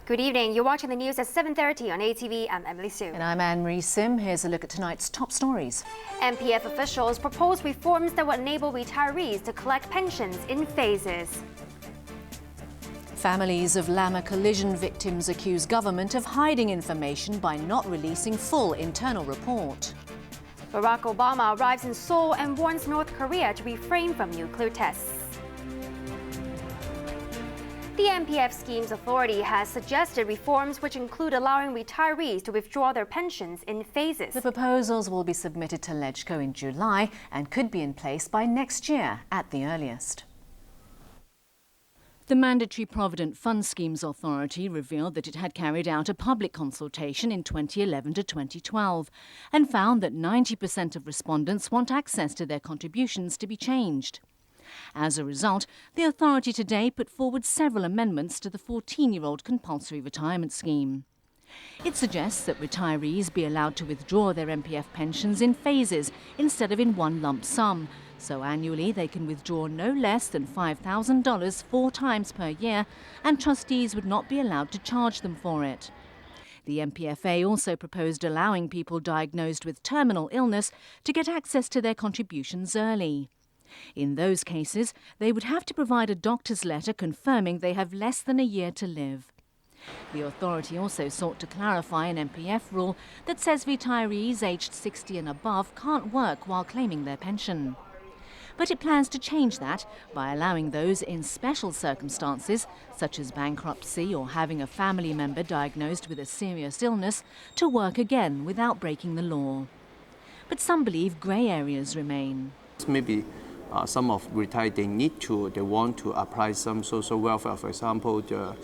Good evening. You're watching the news at 7:30 on ATV. I'm Emily Sue. And I'm Anne-Marie Sim. Here's a look at tonight's top stories. MPF officials propose reforms that will enable retirees to collect pensions in phases. Families of Lama collision victims accuse government of hiding information by not releasing full internal report. Barack Obama arrives in Seoul and warns North Korea to refrain from nuclear tests. The MPF Schemes Authority has suggested reforms which include allowing retirees to withdraw their pensions in phases. The proposals will be submitted to LegCo in July and could be in place by next year at the earliest. The Mandatory Provident Fund Schemes Authority revealed that it had carried out a public consultation in 2011 to 2012 and found that 90% of respondents want access to their contributions to be changed. As a result, the authority today put forward several amendments to the 14-year-old compulsory retirement scheme. It suggests that retirees be allowed to withdraw their MPF pensions in phases instead of in one lump sum, so annually they can withdraw no less than $5,000 4 times per year, and trustees would not be allowed to charge them for it. The MPFA also proposed allowing people diagnosed with terminal illness to get access to their contributions early. In those cases, they would have to provide a doctor's letter confirming they have less than a year to live. The authority also sought to clarify an MPF rule that says retirees aged 60 and above can't work while claiming their pension. But it plans to change that by allowing those in special circumstances, such as bankruptcy or having a family member diagnosed with a serious illness, to work again without breaking the law. But some believe grey areas remain. Maybe some of retired, they want to apply some social welfare. For example, the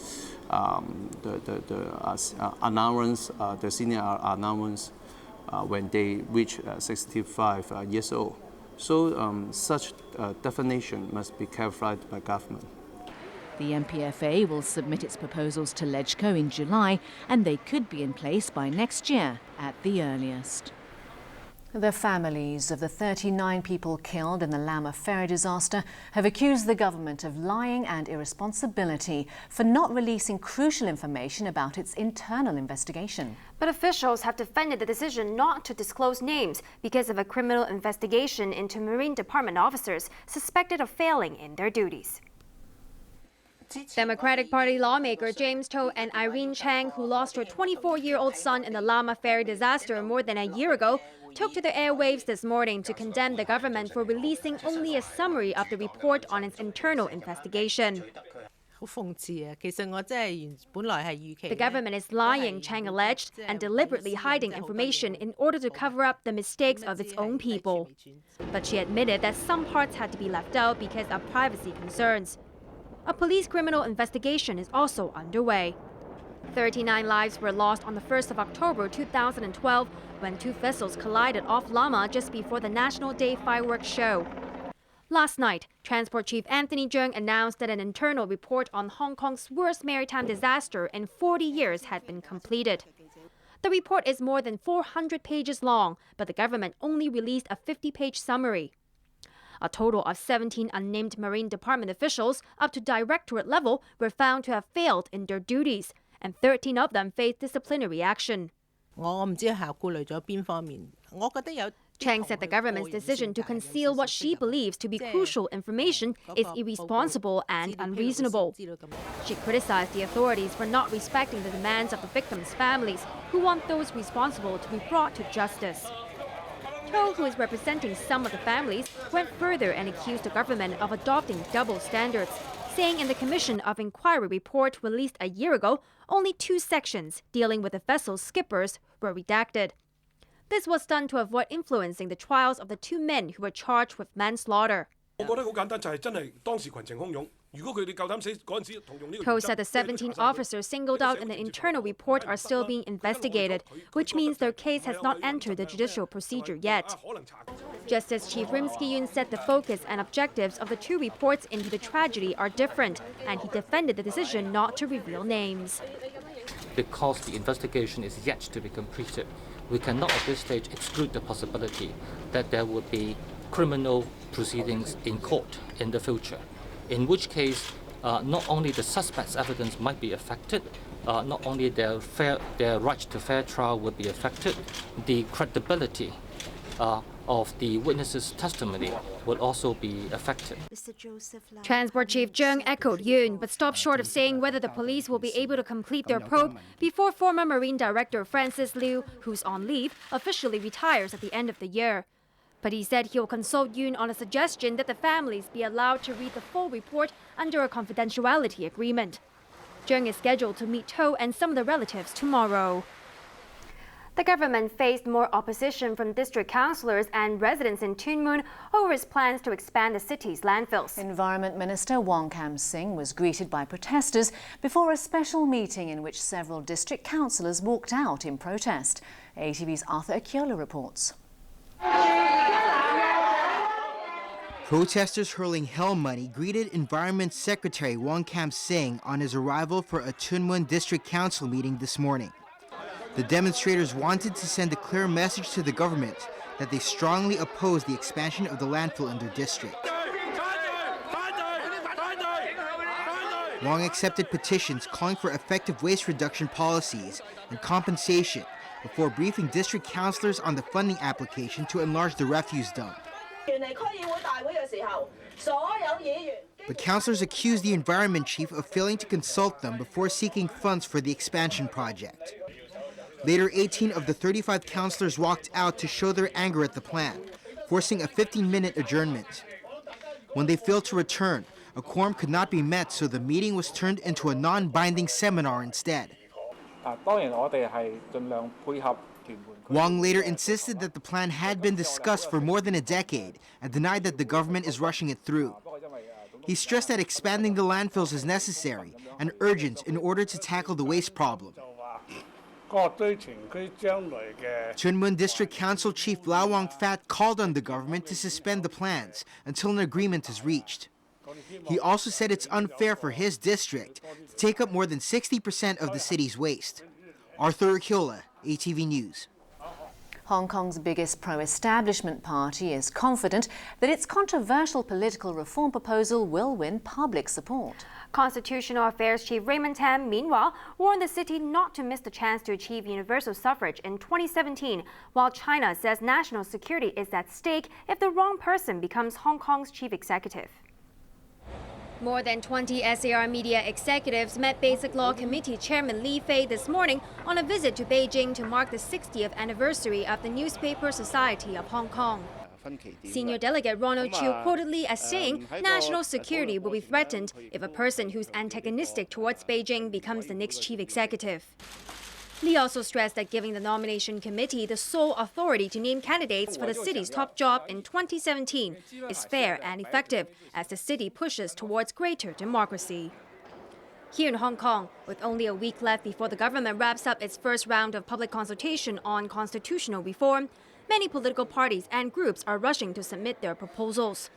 allowance, the senior allowance, when they reach 65 years old. So such definition must be clarified by government. The MPFA will submit its proposals to LegCo in July, and they could be in place by next year at the earliest. The families of the 39 people killed in the Lama ferry disaster have accused the government of lying and irresponsibility for not releasing crucial information about its internal investigation. But officials have defended the decision not to disclose names because of a criminal investigation into Marine Department officers suspected of failing in their duties. Democratic Party lawmaker James To and Irene Chang, who lost her 24-year-old son in the Lama ferry disaster more than a year ago, took to the airwaves this morning to condemn the government for releasing only a summary of the report on its internal investigation. The government is lying, Chang alleged, and deliberately hiding information in order to cover up the mistakes of its own people. But she admitted that some parts had to be left out because of privacy concerns. A police criminal investigation is also underway. 39 lives were lost on the 1st of October 2012 when 2 vessels collided off Lama just before the National Day fireworks show. Last night, Transport Chief Anthony Cheung announced that an internal report on Hong Kong's worst maritime disaster in 40 years had been completed. The report is more than 400 pages long, but the government only released a 50-page summary. A total of 17 unnamed Marine Department officials up to directorate level were found to have failed in their duties, and 13 of them faced disciplinary action. Chang said the government's decision to conceal what she believes to be crucial information is irresponsible and unreasonable. She criticized the authorities for not respecting the demands of the victims' families, who want those responsible to be brought to justice. To, who is representing some of the families, went further and accused the government of adopting double standards, saying in the Commission of Inquiry report released a year ago, only 2 sections dealing with the vessel's skippers were redacted. This was done to avoid influencing the trials of the 2 men who were charged with manslaughter. Ko said the 17 officers singled out in the internal report are still being investigated, which means their case has not entered the judicial procedure yet. Justice Chief Rimsky-Yun said the focus and objectives of the 2 reports into the tragedy are different, and he defended the decision not to reveal names. Because the investigation is yet to be completed, we cannot at this stage exclude the possibility that there would be criminal proceedings in court in the future, in which case not only the suspect's evidence might be affected, not only their right to fair trial would be affected, the credibility of the witnesses' testimony would also be affected. Transport Chief Zheng echoed Yun, but stopped short of saying whether the police will be able to complete their probe before former Marine Director Francis Liu, who's on leave, officially retires at the end of the year. But he said he'll consult Yun on a suggestion that the families be allowed to read the full report under a confidentiality agreement. Zheng is scheduled to meet To and some of the relatives tomorrow. The government faced more opposition from district councillors and residents in Tuen Mun over its plans to expand the city's landfills. Environment Minister Wong Kam Sing was greeted by protesters before a special meeting in which several district councillors walked out in protest. ATV's Arthur Akiola reports. Protesters hurling hell money greeted Environment Secretary Wong Kam Sing on his arrival for a Tuen Mun District Council meeting this morning. The demonstrators wanted to send a clear message to the government that they strongly oppose the expansion of the landfill in their district. Wong accepted petitions calling for effective waste reduction policies and compensation before briefing district councillors on the funding application to enlarge the refuse dump. But councillors accused the environment chief of failing to consult them before seeking funds for the expansion project. Later, 18 of the 35 councillors walked out to show their anger at the plan, forcing a 15-minute adjournment. When they failed to return, a quorum could not be met, so the meeting was turned into a non-binding seminar instead. Wong later insisted that the plan had been discussed for more than a decade and denied that the government is rushing it through. He stressed that expanding the landfills is necessary and urgent in order to tackle the waste problem. Tuen Mun District Council Chief Lau Wong Fat called on the government to suspend the plans until an agreement is reached. He also said it's unfair for his district to take up more than 60% of the city's waste. Arthur Akiola, ATV News. Hong Kong's biggest pro-establishment party is confident that its controversial political reform proposal will win public support. Constitutional Affairs Chief Raymond Tam, meanwhile, warned the city not to miss the chance to achieve universal suffrage in 2017, while China says national security is at stake if the wrong person becomes Hong Kong's chief executive. More than 20 SAR media executives met Basic Law Committee Chairman Li Fei this morning on a visit to Beijing to mark the 60th anniversary of the Newspaper Society of Hong Kong. Senior Delegate Ronald Chiu quoted Li as saying national security will be threatened if a person who's antagonistic towards Beijing becomes the next chief executive. Li also stressed that giving the nomination committee the sole authority to name candidates for the city's top job in 2017 is fair and effective as the city pushes towards greater democracy. Here in Hong Kong, with only a week left before the government wraps up its first round of public consultation on constitutional reform, many political parties and groups are rushing to submit their proposals.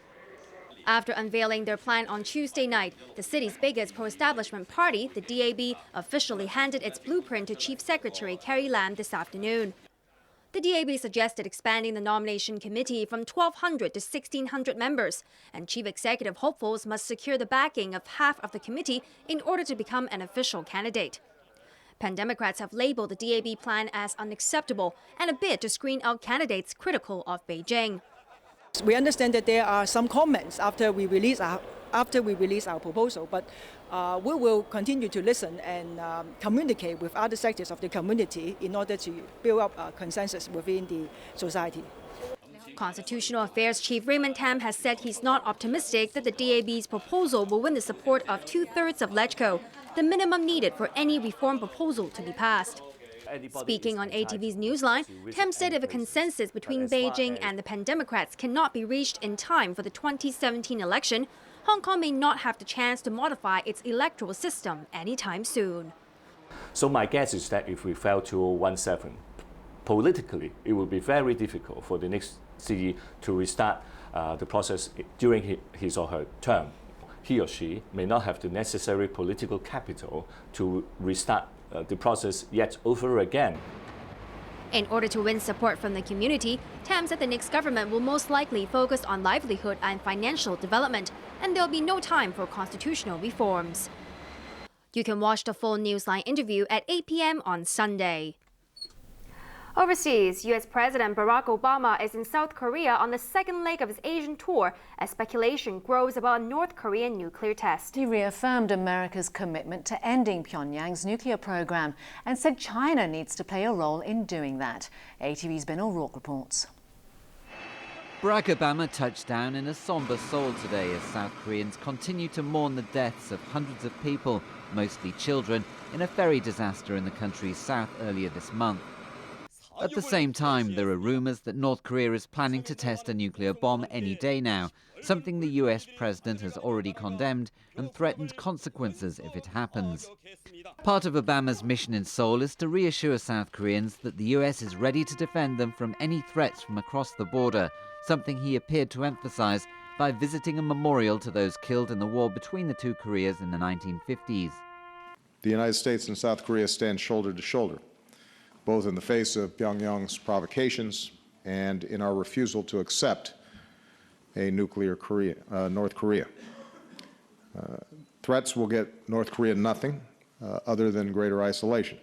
After unveiling their plan on Tuesday night, the city's biggest pro-establishment party, the DAB, officially handed its blueprint to Chief Secretary Carrie Lam this afternoon. The DAB suggested expanding the nomination committee from 1,200 to 1,600 members, and chief executive hopefuls must secure the backing of half of the committee in order to become an official candidate. Pan-Democrats have labeled the DAB plan as unacceptable and a bid to screen out candidates critical of Beijing. We understand that there are some comments after we release our proposal, but we will continue to listen and communicate with other sectors of the community in order to build up a consensus within the society. Constitutional Affairs Chief Raymond Tam has said he's not optimistic that the DAB's proposal will win the support of 2/3 of LegCo, the minimum needed for any reform proposal to be passed. Speaking on ATV's Newsline, Tam said if a consensus between Beijing and the Pan-Democrats cannot be reached in time for the 2017 election, Hong Kong may not have the chance to modify its electoral system anytime soon. So my guess is that if we fail 2017, politically, it will be very difficult for the next city to restart the process during his or her term. He or she may not have the necessary political capital to restart the process yet over again. In order to win support from the community, Tam said the next government will most likely focus on livelihood and financial development and there'll be no time for constitutional reforms. You can watch the full Newsline interview at 8 p.m. on Sunday. Overseas, U.S. President Barack Obama is in South Korea on the second leg of his Asian tour as speculation grows about a North Korean nuclear test. He reaffirmed America's commitment to ending Pyongyang's nuclear program and said China needs to play a role in doing that. ATV's Ben O'Rourke reports. Barack Obama touched down in a somber Seoul today as South Koreans continue to mourn the deaths of hundreds of people, mostly children, in a ferry disaster in the country's south earlier this month. At the same time, there are rumours that North Korea is planning to test a nuclear bomb any day now, something the US president has already condemned and threatened consequences if it happens. Part of Obama's mission in Seoul is to reassure South Koreans that the US is ready to defend them from any threats from across the border, something he appeared to emphasize by visiting a memorial to those killed in the war between the two Koreas in the 1950s. The United States and South Korea stand shoulder to shoulder, both in the face of Pyongyang's provocations and in our refusal to accept a nuclear North Korea. Threats will get North Korea nothing other than greater isolation.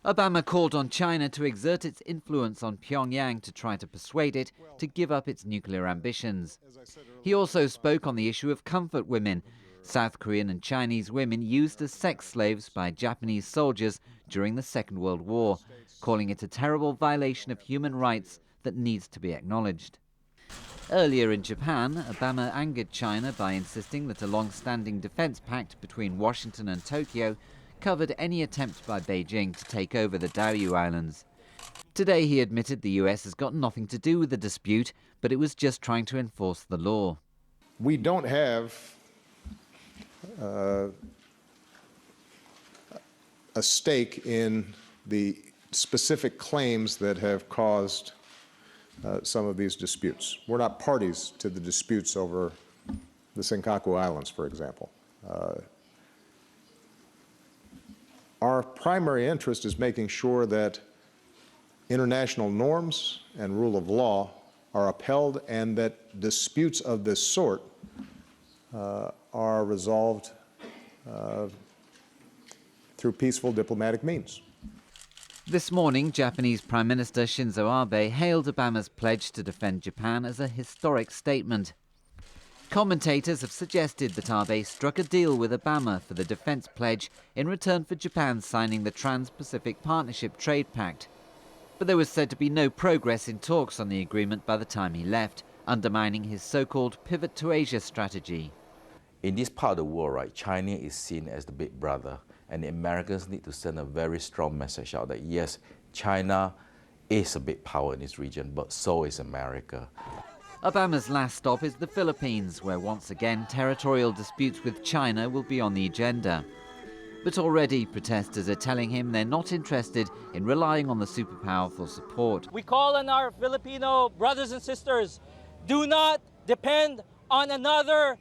Obama called on China to exert its influence on Pyongyang to try to persuade it to give up its nuclear ambitions. He also spoke on the issue of comfort women, South Korean and Chinese women used as sex slaves by Japanese soldiers during the Second World War, calling it a terrible violation of human rights that needs to be acknowledged. Earlier in Japan, Obama angered China by insisting that a long-standing defense pact between Washington and Tokyo covered any attempt by Beijing to take over the Diaoyu Islands. Today he admitted the US has got nothing to do with the dispute, but it was just trying to enforce the law. We don't have a stake in the specific claims that have caused some of these disputes. We're not parties to the disputes over the Senkaku Islands, for example. Our primary interest is making sure that international norms and rule of law are upheld and that disputes of this sort are resolved through peaceful diplomatic means. This morning, Japanese Prime Minister Shinzo Abe hailed Obama's pledge to defend Japan as a historic statement. Commentators have suggested that Abe struck a deal with Obama for the defense pledge in return for Japan signing the Trans-Pacific Partnership Trade Pact. But there was said to be no progress in talks on the agreement by the time he left, undermining his so-called pivot to Asia strategy. In this part of the world, right, China is seen as the big brother, and the Americans need to send a very strong message out that yes, China is a big power in this region, but so is America. Obama's last stop is the Philippines, where once again territorial disputes with China will be on the agenda. But already protesters are telling him they're not interested in relying on the superpower for support. We call on our Filipino brothers and sisters, do not depend on another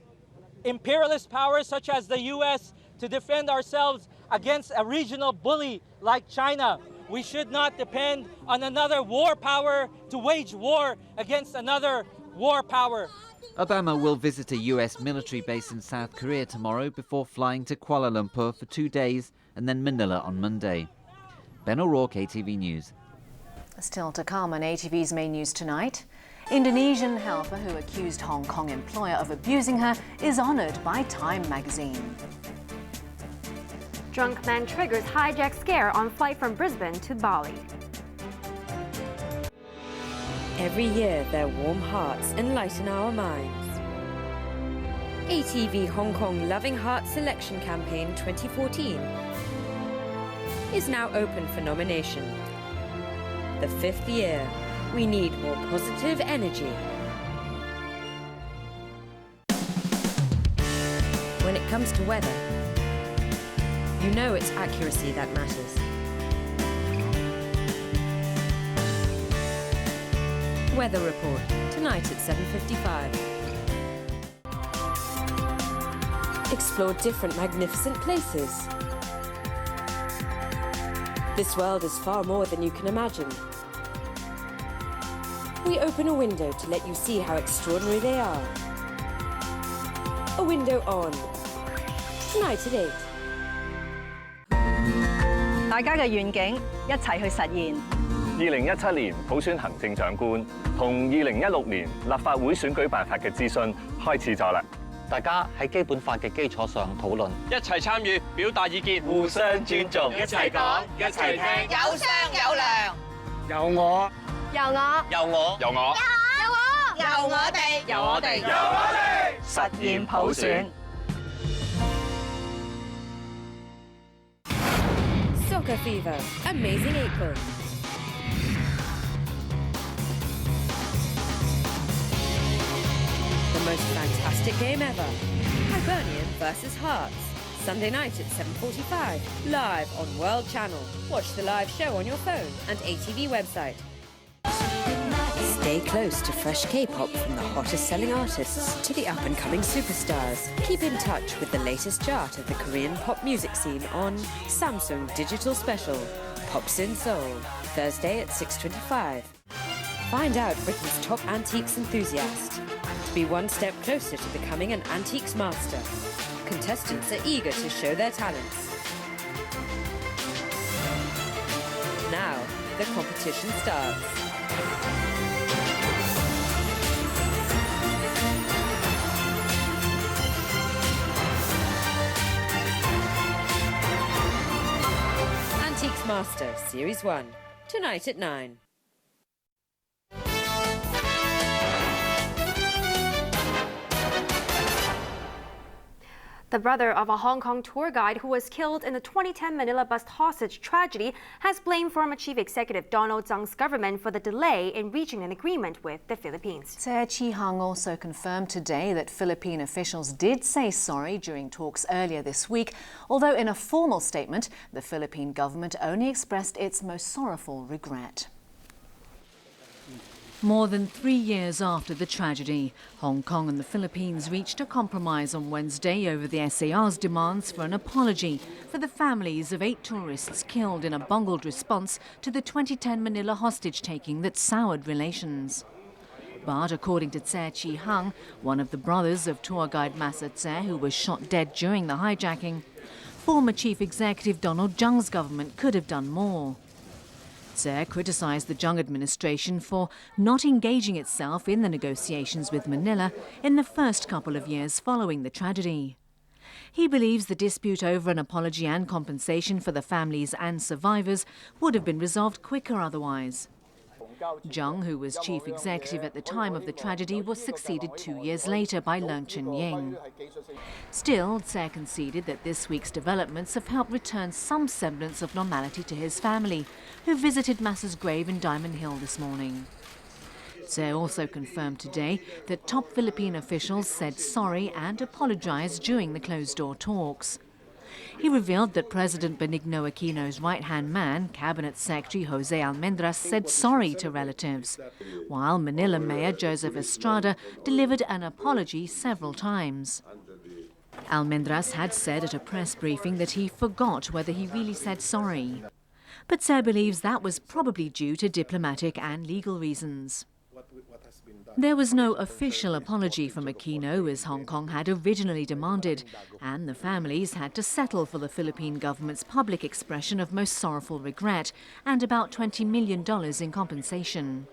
imperialist power such as the US to defend ourselves against a regional bully like China. We should not depend on another war power to wage war against another war power. Obama will visit a US military base in South Korea tomorrow before flying to Kuala Lumpur for 2 days and then Manila on Monday. Ben O'Rourke, ATV News. Still to come on ATV's main news tonight. Indonesian helper who accused Hong Kong employer of abusing her is honoured by Time magazine. Drunk man triggers hijack scare on flight from Brisbane to Bali. Every year, their warm hearts enlighten our minds. ATV Hong Kong Loving Heart Selection Campaign 2014 is now open for nomination. The 5th year, we need more positive energy. When it comes to weather, you know it's accuracy that matters. Weather report, tonight at 7:55. Explore different magnificent places. This world is far more than you can imagine. We open a window to let you see how extraordinary they are. A window on. Tonight at 8. 大家嘅願景一齊去實現。2017年普選行政長官同2016年立法會選舉辦法嘅諮詢開始咗啦。大家喺基本法嘅基礎上討論，一齊參與，表達意見，互相尊重，一齊講，一齊聽，有商有量。有我，有我，有我，有我，有我哋，有我哋，有我哋，實現普選。Soccer Fever, Amazing April. The most fantastic game ever. Hibernian versus Hearts. Sunday night at 7:45, live on World Channel. Watch the live show on your phone and ATV website. Stay close to fresh K-pop from the hottest selling artists to the up-and-coming superstars. Keep in touch with the latest chart of the Korean pop music scene on Samsung Digital Special, Pops in Seoul, Thursday at 6:25. Find out Britain's top antiques enthusiast. To be one step closer to becoming an antiques master. Contestants are eager to show their talents. Now, the competition starts. Antiques Master, Series 1, tonight at 9. The brother of a Hong Kong tour guide who was killed in the 2010 Manila bus hostage tragedy has blamed former Chief Executive Donald Tsang's government for the delay in reaching an agreement with the Philippines. Tse Chi-hang also confirmed today that Philippine officials did say sorry during talks earlier this week, although in a formal statement, the Philippine government only expressed its most sorrowful regret. More than 3 years after the tragedy, Hong Kong and the Philippines reached a compromise on Wednesday over the SAR's demands for an apology for the families of 8 tourists killed in a bungled response to the 2010 Manila hostage-taking that soured relations. But according to Tse Chi-hang, one of the brothers of tour guide Masa Tse, who was shot dead during the hijacking, former Chief Executive Donald Tsang's government could have done more. Tse criticised the Tsang administration for not engaging itself in the negotiations with Manila in the first couple of years following the tragedy. He believes the dispute over an apology and compensation for the families and survivors would have been resolved quicker otherwise. Tsang, who was chief executive at the time of the tragedy, was succeeded 2 years later by Leung Chun-ying. Still, Tse conceded that this week's developments have helped return some semblance of normality to his family, who visited Masa's grave in Diamond Hill this morning. Tse also confirmed today that top Philippine officials said sorry and apologized during the closed-door talks. He revealed that President Benigno Aquino's right-hand man, Cabinet Secretary Jose Almendras, said sorry to relatives, while Manila Mayor Joseph Estrada delivered an apology several times. Almendras had said at a press briefing that he forgot whether he really said sorry. But Tse believes that was probably due to diplomatic and legal reasons. There was no official apology from Aquino, as Hong Kong had originally demanded, and the families had to settle for the Philippine government's public expression of most sorrowful regret and about $20 million in compensation.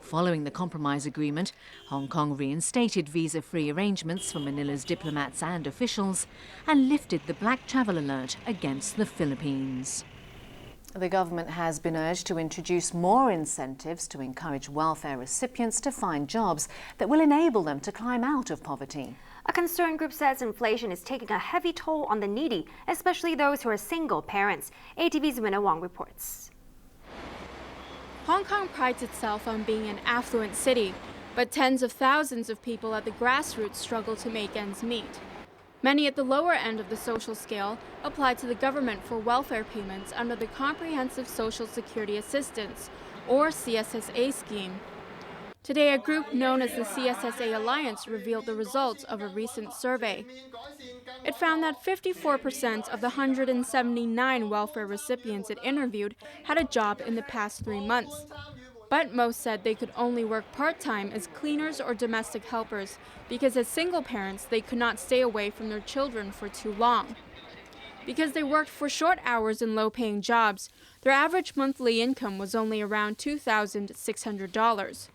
Following the compromise agreement, Hong Kong reinstated visa-free arrangements for Manila's diplomats and officials and lifted the black travel alert against the Philippines. The government has been urged to introduce more incentives to encourage welfare recipients to find jobs that will enable them to climb out of poverty. A concerned group says inflation is taking a heavy toll on the needy, especially those who are single parents. ATV's Minna Wong reports. Hong Kong prides itself on being an affluent city, but tens of thousands of people at the grassroots struggle to make ends meet. Many at the lower end of the social scale apply to the government for welfare payments under the Comprehensive Social Security Assistance, or CSSA scheme. Today, a group known as the CSSA Alliance revealed the results of a recent survey. It found that 54% of the 179 welfare recipients it interviewed had a job in the past 3 months. But most said they could only work part-time as cleaners or domestic helpers because as single parents, they could not stay away from their children for too long. Because they worked for short hours in low-paying jobs, their average monthly income was only around $2,600.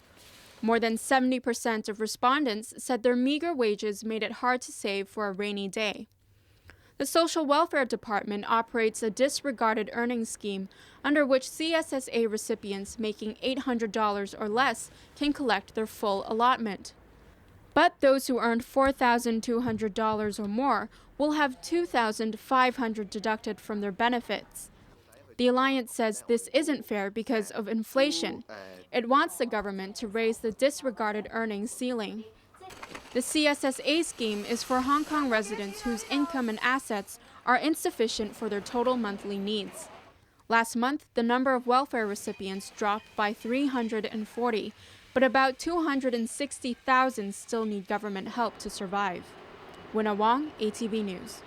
More than 70% of respondents said their meager wages made it hard to save for a rainy day. The Social Welfare Department operates a disregarded earnings scheme under which CSSA recipients making $800 or less can collect their full allotment. But those who earned $4,200 or more will have $2,500 deducted from their benefits. The Alliance says this isn't fair because of inflation. It wants the government to raise the disregarded earnings ceiling. The CSSA scheme is for Hong Kong residents whose income and assets are insufficient for their total monthly needs. Last month, the number of welfare recipients dropped by 340, but about 260,000 still need government help to survive. Winna Wong, ATV News.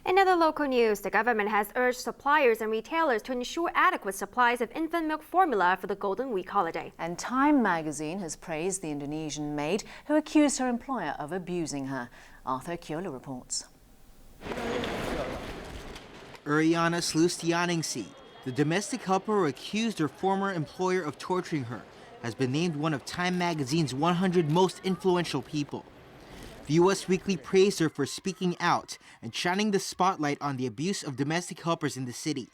In other local news, the government has urged suppliers and retailers to ensure adequate supplies of infant milk formula for the Golden Week holiday. And Time magazine has praised the Indonesian maid who accused her employer of abusing her. Arthur Kyola reports. Uriana Slustianingsi, the domestic helper who accused her former employer of torturing her, has been named one of Time magazine's 100 most influential people. The U.S. Weekly praised her for speaking out and shining the spotlight on the abuse of domestic helpers in the city.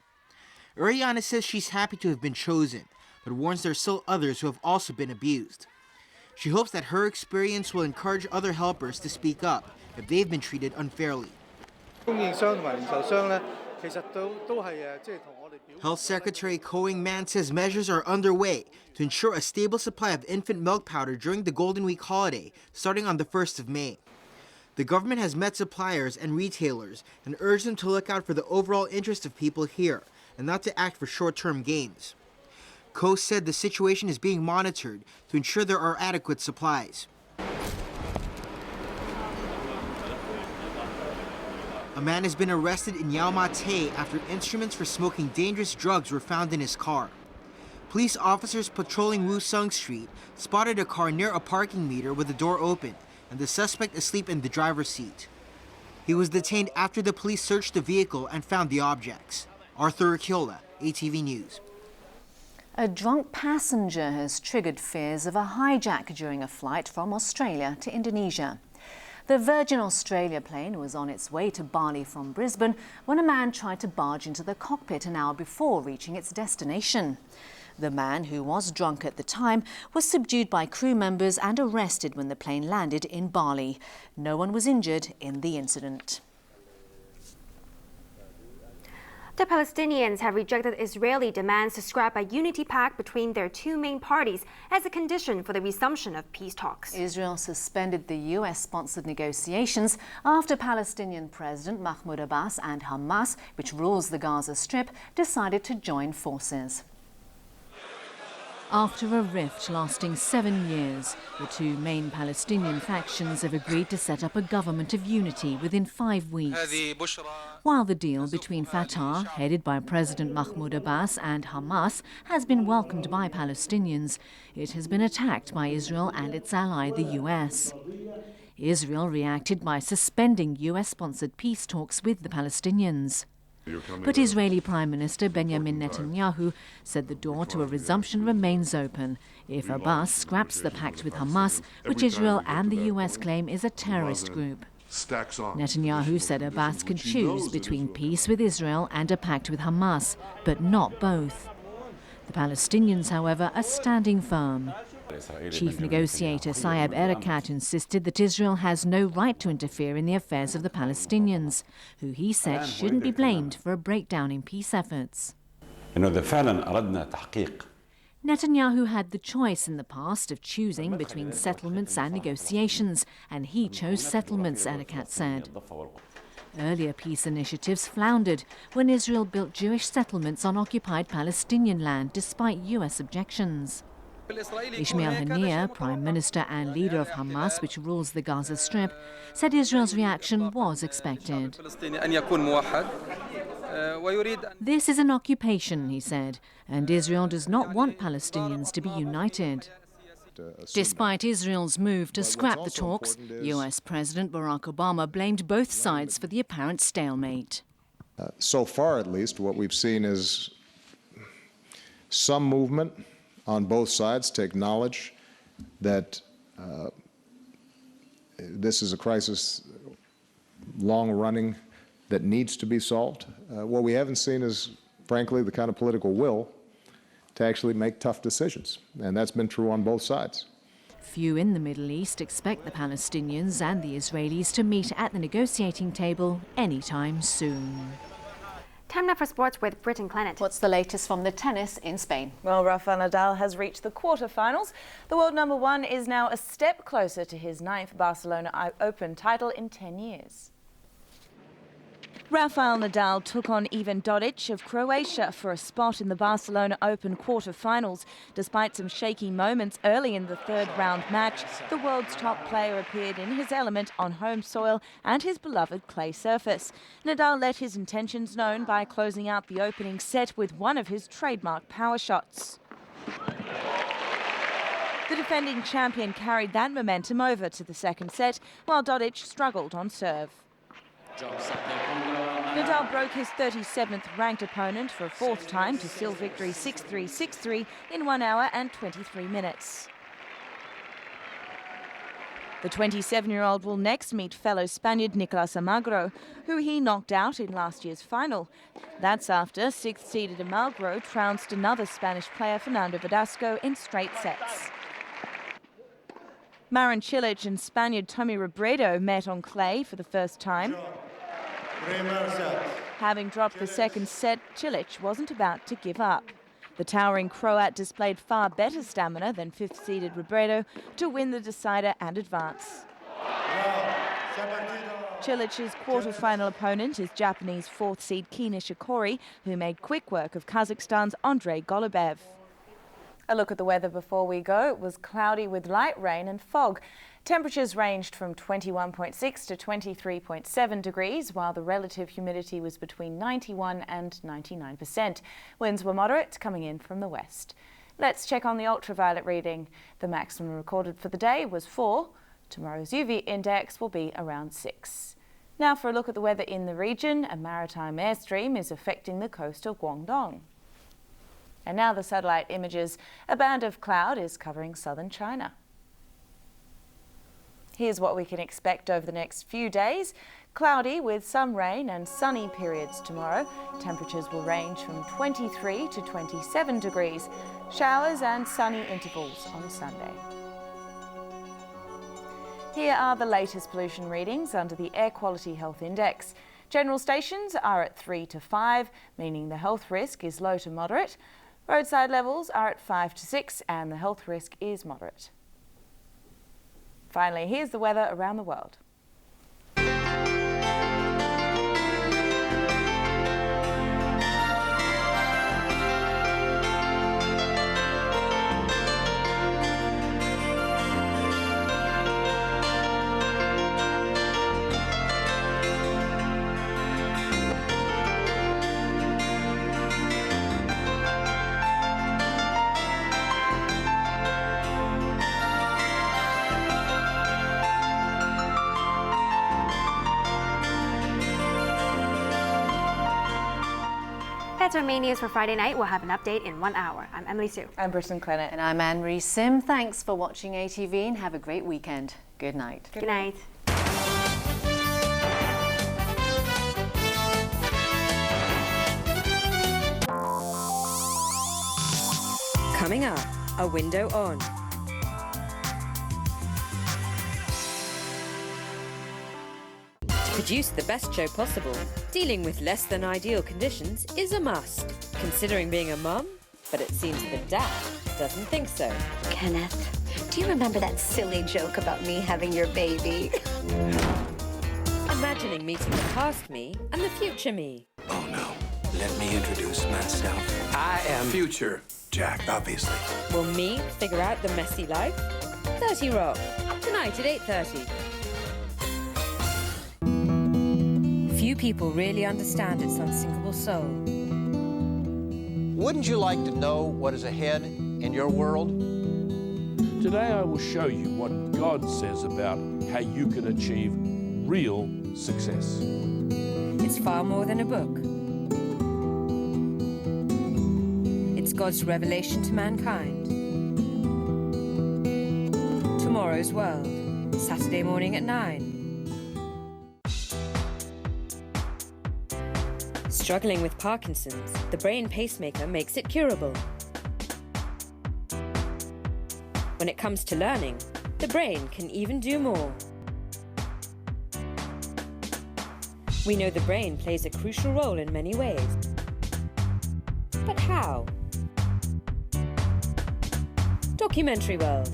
Uriana says she's happy to have been chosen, but warns there are still others who have also been abused. She hopes that her experience will encourage other helpers to speak up if they've been treated unfairly. Health Secretary Ko Wing-man says measures are underway to ensure a stable supply of infant milk powder during the Golden Week holiday, starting on the 1st of May. The government has met suppliers and retailers and urged them to look out for the overall interest of people here and not to act for short-term gains. Ko said the situation is being monitored to ensure there are adequate supplies. A man has been arrested in Yau Ma Tei after instruments for smoking dangerous drugs were found in his car. Police officers patrolling Wu Sung Street spotted a car near a parking meter with the door open and the suspect asleep in the driver's seat. He was detained after the police searched the vehicle and found the objects. Arthur Kyola, ATV News. A drunk passenger has triggered fears of a hijack during a flight from Australia to Indonesia. The Virgin Australia plane was on its way to Bali from Brisbane when a man tried to barge into the cockpit an hour before reaching its destination. The man, who was drunk at the time, was subdued by crew members and arrested when the plane landed in Bali. No one was injured in the incident. The Palestinians have rejected Israeli demands to scrap a unity pact between their two main parties as a condition for the resumption of peace talks. Israel suspended the US-sponsored negotiations after Palestinian President Mahmoud Abbas and Hamas, which rules the Gaza Strip, decided to join forces. After a rift lasting 7 years, the two main Palestinian factions have agreed to set up a government of unity within 5 weeks. While the deal between Fatah, headed by President Mahmoud Abbas, and Hamas has been welcomed by Palestinians, it has been attacked by Israel and its ally, the US. Israel reacted by suspending US-sponsored peace talks with the Palestinians. But Israeli Prime Minister Benjamin Netanyahu said the door to a resumption remains open if Abbas scraps the pact with Hamas, which Israel and the US claim is a terrorist group. Netanyahu said Abbas could choose between peace with Israel and a pact with Hamas, but not both. The Palestinians, however, are standing firm. Chief negotiator 25Apr2014 insisted that Israel has no right to interfere in the affairs of the Palestinians, who he said shouldn't be blamed for a breakdown in peace efforts. Netanyahu had the choice in the past of choosing between settlements and negotiations, and he chose settlements, Apr2014 said. Earlier peace initiatives floundered when Israel built Jewish settlements on occupied Palestinian land despite US objections. Ismail Haniyeh, Prime Minister and leader of Hamas, which rules the Gaza Strip, said Israel's reaction was expected. This is an occupation, he said, and Israel does not want Palestinians to be united. Despite Israel's move to scrap the talks, US President Barack Obama blamed both sides for the apparent stalemate. So far, at least, what we've seen is some movement on both sides to acknowledge that this is a crisis long-running that needs to be solved. What we haven't seen is, frankly, the kind of political will to actually make tough decisions, and that's been true on both sides. Few in the Middle East expect the Palestinians and the Israelis to meet at the negotiating table anytime soon. Time now for sports with Britain Clannett. What's the latest from the tennis in Spain? Well, Rafael Nadal has reached the quarterfinals. The world number one is now a step closer to his 9th Barcelona Open title in 10 years. Rafael Nadal took on Ivan Dodig of Croatia for a spot in the Barcelona Open quarter-finals. Despite some shaky moments early in the third-round match, the world's top player appeared in his element on home soil and his beloved clay surface. Nadal let his intentions known by closing out the opening set with one of his trademark power shots. The defending champion carried that momentum over to the second set, while Dodig struggled on serve. Nadal broke his 37th ranked opponent for a fourth time to seal victory 6-3, 6-3 in 1 hour and 23 minutes. The 27-year-old will next meet fellow Spaniard Nicolas Almagro, who he knocked out in last year's final. That's after 6th-seeded Almagro trounced another Spanish player, Fernando Verdasco, in straight sets. Marin Cilic and Spaniard Tommy Robredo met on clay for the first time. Having dropped the second set, Cilic wasn't about to give up. The towering Croat displayed far better stamina than 5th-seeded Robredo to win the decider and advance. Cilic's quarter-final opponent is Japanese 4th-seed Kei Nishikori, who made quick work of Kazakhstan's Andrei Golubev. A look at the weather before we go. It was cloudy with light rain and fog. Temperatures ranged from 21.6 to 23.7 degrees, while the relative humidity was between 91 and 99%. Winds were moderate, coming in from the west. Let's check on the ultraviolet reading. The maximum recorded for the day was 4. Tomorrow's UV index will be around 6. Now for a look at the weather in the region. A maritime airstream is affecting the coast of Guangdong. And now the satellite images. A band of cloud is covering southern China. Here's what we can expect over the next few days. Cloudy with some rain and sunny periods tomorrow. Temperatures will range from 23 to 27 degrees. Showers and sunny intervals on Sunday. Here are the latest pollution readings under the Air Quality Health Index. General stations are at 3 to 5, meaning the health risk is low to moderate. Roadside levels are at 5 to 6 and the health risk is moderate. Finally, here's the weather around the world. That's our main news for Friday night. We'll have an update in 1 hour. I'm Emily Sue. I'm Britain Clannett. And I'm Anne-Marie Sim. Thanks for watching ATV and have a great weekend. Good night. Good night. Coming up, a window on. To produce the best show possible, dealing with less than ideal conditions is a must, considering being a mum, but it seems the dad doesn't think so. Kenneth, do you remember that silly joke about me having your baby? Imagining meeting the past me and the future me. Oh no, let me introduce myself. I am future Jack, obviously. Will me figure out the messy life? 30 Rock, tonight at 8:30. Few people really understand its unsinkable soul. Wouldn't you like to know what is ahead in your world? Today I will show you what God says about how you can achieve real success. It's far more than a book. It's God's revelation to mankind. Tomorrow's World, Saturday morning at 9. Struggling with Parkinson's, the brain pacemaker makes it curable. When it comes to learning, the brain can even do more. We know the brain plays a crucial role in many ways. But how? Documentary World,